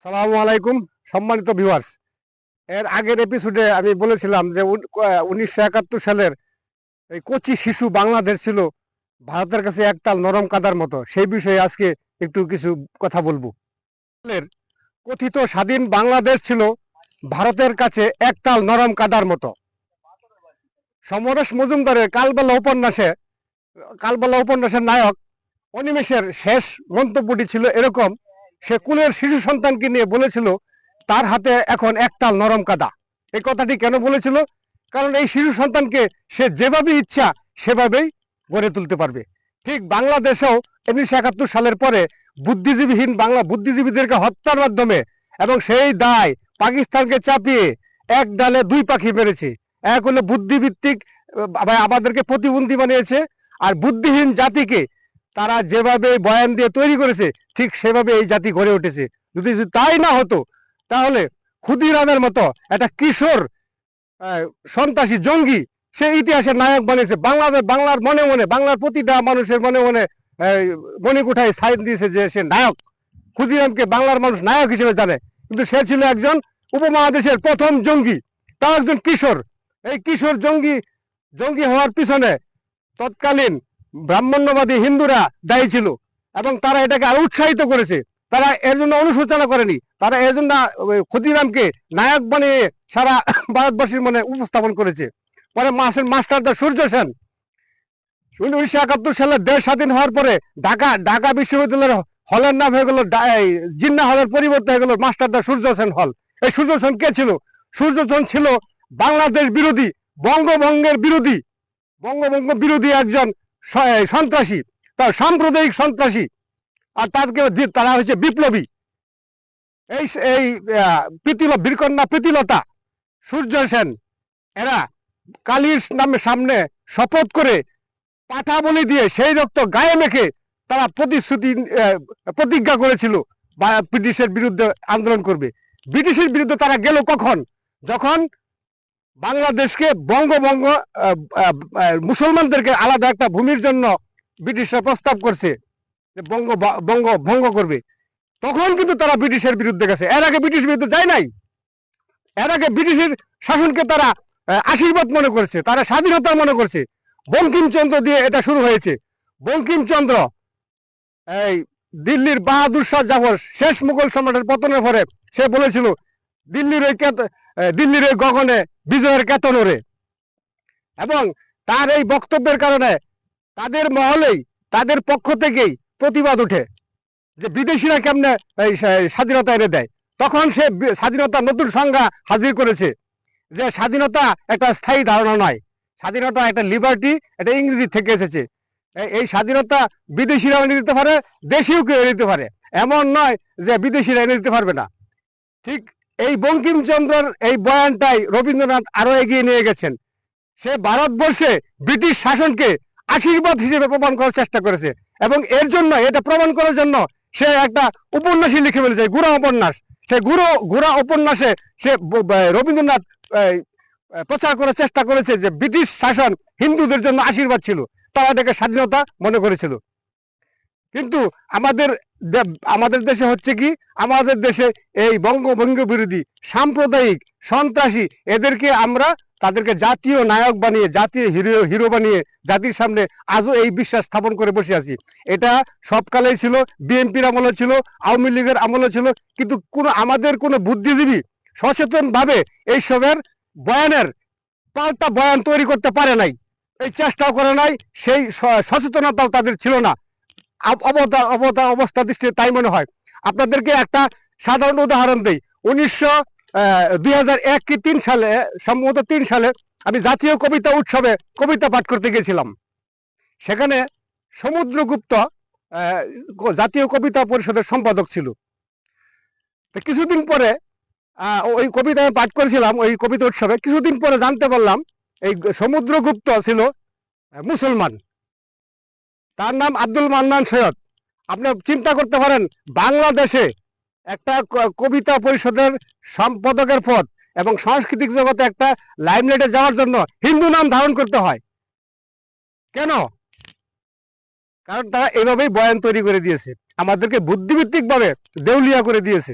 সালামু আলাইকুম সম্মানিত ভিউয়ার্স। এর আগের এপিসোডে আমি বলেছিলাম যে 1971 সালের এই কচি শিশু বাংলাদেশ ছিল ভারতের কাছে একতাল নরম কাদার মতো। সেই বিষয়ে আজকে একটু কিছু কথা বলবো। এর কথিত স্বাধীন বাংলাদেশ ছিল ভারতের কাছে একতাল নরম কাদার মতো। সমরেশ মজুমদারের কালবেলা উপন্যাসের নায়ক অনিমেষের শেষ মন্তব্যটি ছিল এরকম: সে কুলের শিশু সন্তানকে নিয়ে বলেছিল তার হাতে এখন একতাল নরম কাদা। এই কথাটি কেন বলেছিল? কারণ এই শিশু সন্তানকে সে যেভাবে ইচ্ছা সেভাবেই গড়ে তুলতে পারবে। ঠিক বাংলাদেশেও 1971 সালের পরে বুদ্ধিজীবীদেরকে হত্যার মাধ্যমে এবং সেই দায় পাকিস্তানকে চাপিয়ে এক ডালে দুই পাখি মেরেছে। এক হলো বুদ্ধিভিত্তিক, আমাদেরকে প্রতিবন্ধী বানিয়েছে, আর বুদ্ধিহীন জাতিকে তারা যেভাবে বয়ান দিয়ে তৈরি করেছে ঠিক সেভাবে এই জাতি গড়ে উঠেছে। যদি তাই না হতো তাহলে ক্ষুদিরামের মতো একটা কিশোর সন্ত্রাসী জঙ্গি সে ইতিহাসের নায়ক বানিয়েছে। বাংলার মনে মনে, বাংলার প্রতিটা মানুষের মনে মনে মণিকোঠায় সাইন দিয়েছে যে সে নায়ক। ক্ষুদিরামকে বাংলার মানুষ নায়ক হিসেবে জানে, কিন্তু সে ছিল একজন উপমহাদেশের প্রথম জঙ্গি, তাও একজন কিশোর। এই কিশোর জঙ্গি হওয়ার পিছনে তৎকালীন ব্রাহ্মণ্যবাদী হিন্দুরা দায়ী ছিল এবং তারা এটাকে আরো উৎসাহিত করেছে। তারা এর জন্য অনুশোচনা করেনি, তারা এর জন্য ক্ষুদিরামকে নায়ক বানিয়ে সারা ভারতবাসীর মনে উপস্থাপন করেছে। পরে মাস্টারদা সূর্য সেন 1971 সালে দেশ স্বাধীন হওয়ার পরে ঢাকা বিশ্ববিদ্যালয়ের হলের নাম হয়ে গেল জিন্না হলের পরিবর্তে হয়ে গেল মাস্টারদা সূর্য সেন হল। এই সূর্য সেন কে ছিল? সূর্য সেন ছিল বাংলাদেশ বিরোধী, বঙ্গভঙ্গ বিরোধী একজন সন্ত্রাসী, তার সাম্প্রদায়িক সন্ত্রাসী, আর তারা হচ্ছে বিপ্লবী। এই এই বীরকন্যা প্রীতিলতা, সূর্য সেন এরা কালীর নামে সামনে শপথ করে পাঠা বলি দিয়ে সেই রক্ত গায়ে মেখে তারা প্রতিজ্ঞা করেছিল ব্রিটিশের বিরুদ্ধে আন্দোলন করবে। ব্রিটিশের বিরুদ্ধে তারা গেল কখন? যখন বাংলাদেশকে মুসলমানদেরকে আলাদা একটা ভূমির জন্য ব্রিটিশরা প্রস্তাব করছে যে ভঙ্গ করবে, তখন কিন্তু তারা ব্রিটিশের বিরুদ্ধে গেছে। এর আগে ব্রিটিশ বিরুদ্ধে যায় নাই। এর আগে ব্রিটিশের শাসনকে তারা আশীর্বাদ মনে করছে, তারা স্বাধীনতা মনে করছে। বঙ্কিমচন্দ্র দিয়ে এটা শুরু হয়েছে। বঙ্কিমচন্দ্র এই দিল্লির বাহাদুর শাহ জাফর শেষ মুঘল সম্রাটের পতনের পরে সে বলেছিল দিল্লির এই গগনে বিজয়ের কেতন ওরে। এবং তার এই বক্তব্যের কারণে তাদের মহলেই, তাদের পক্ষ থেকেই প্রতিবাদ উঠে যে বিদেশিরা কেমনে স্বাধীনতা এনে দেয়। তখন সে স্বাধীনতা নতুন সংজ্ঞা হাজির করেছে যে স্বাধীনতা একটা স্থায়ী ধারণা নয়, স্বাধীনতা একটা লিবার্টি, এটা ইংরেজি থেকে এসেছে। এই স্বাধীনতা বিদেশিরা এনে দিতে পারে, দেশীয় কেউ এনে দিতে পারে, এমন নয় যে বিদেশিরা এনে দিতে পারবে না। ঠিক এই বঙ্কিমচন্দ্রের এই বয়ানটাই রবীন্দ্রনাথ আরো এগিয়ে নিয়ে গেছেন। সে ভারতবর্ষে ব্রিটিশ শাসনকে আশীর্বাদ হিসেবে প্রমাণ করার চেষ্টা করেছে এবং এর জন্য, এটা প্রমাণ করার জন্য সে একটা উপন্যাসই লিখে ফেলেছে, গুড়া উপন্যাস। সেই গুড়া উপন্যাসে সে রবীন্দ্রনাথ প্রচার করার চেষ্টা করেছে যে ব্রিটিশ শাসন হিন্দুদের জন্য আশীর্বাদ ছিল, তারা এটাকে স্বাধীনতা মনে করেছিল। কিন্তু আমাদের দেশে হচ্ছে কি, আমাদের দেশে এই বঙ্গভঙ্গ বিরোধী সাম্প্রদায়িক সন্ত্রাসী এদেরকে আমরা তাদেরকে জাতীয় নায়ক বানিয়ে, জাতীয় হিরো বানিয়ে জাতির সামনে আজও এই বিশ্বাস স্থাপন করে বসে আছি। এটা সবকালেই ছিল, বিএনপির আমলে ছিল, আওয়ামী লীগের আমলে ছিল, কিন্তু আমাদের কোনো বুদ্ধিজীবী সচেতনভাবে এইসবের বয়ানের পাল্টা বয়ান তৈরি করতে পারে নাই, এই চেষ্টাও করে নাই, সেই সচেতনতাও তাদের ছিল না। অবস্থা দৃষ্টিতে তাই মনে হয়। আপনাদেরকে একটা সাধারণ উদাহরণ দেই। 2001 কি 3 সালে, সম্ভবত 3 সালে আমি জাতীয় কবিতা উৎসবে কবিতা পাঠ করতে গিয়েছিলাম। সেখানে সমুদ্রগুপ্ত জাতীয় কবিতা পরিষদের সম্পাদক ছিল। কিছুদিন পরে ওই কবিতা আমি পাঠ করেছিলাম ওই কবিতা উৎসবে। কিছুদিন পরে জানতে পারলাম এই সমুদ্রগুপ্ত ছিল মুসলমান, তার নাম আব্দুল মান্নান সৈয়দ। আপনি চিন্তা করতে পারেন, বাংলাদেশে একটা কবিতা পরিষদের সম্পাদকের পদ এবং সাংস্কৃতিক জগতে একটা লাইমলাইটে যাওয়ার জন্য হিন্দু নাম ধারণ করতে হয় কেন? কারণ তারা এইভাবেই বয়ান তৈরি করে দিয়েছে, আমাদেরকে বুদ্ধিভিত্তিক ভাবে দেউলিয়া করে দিয়েছে।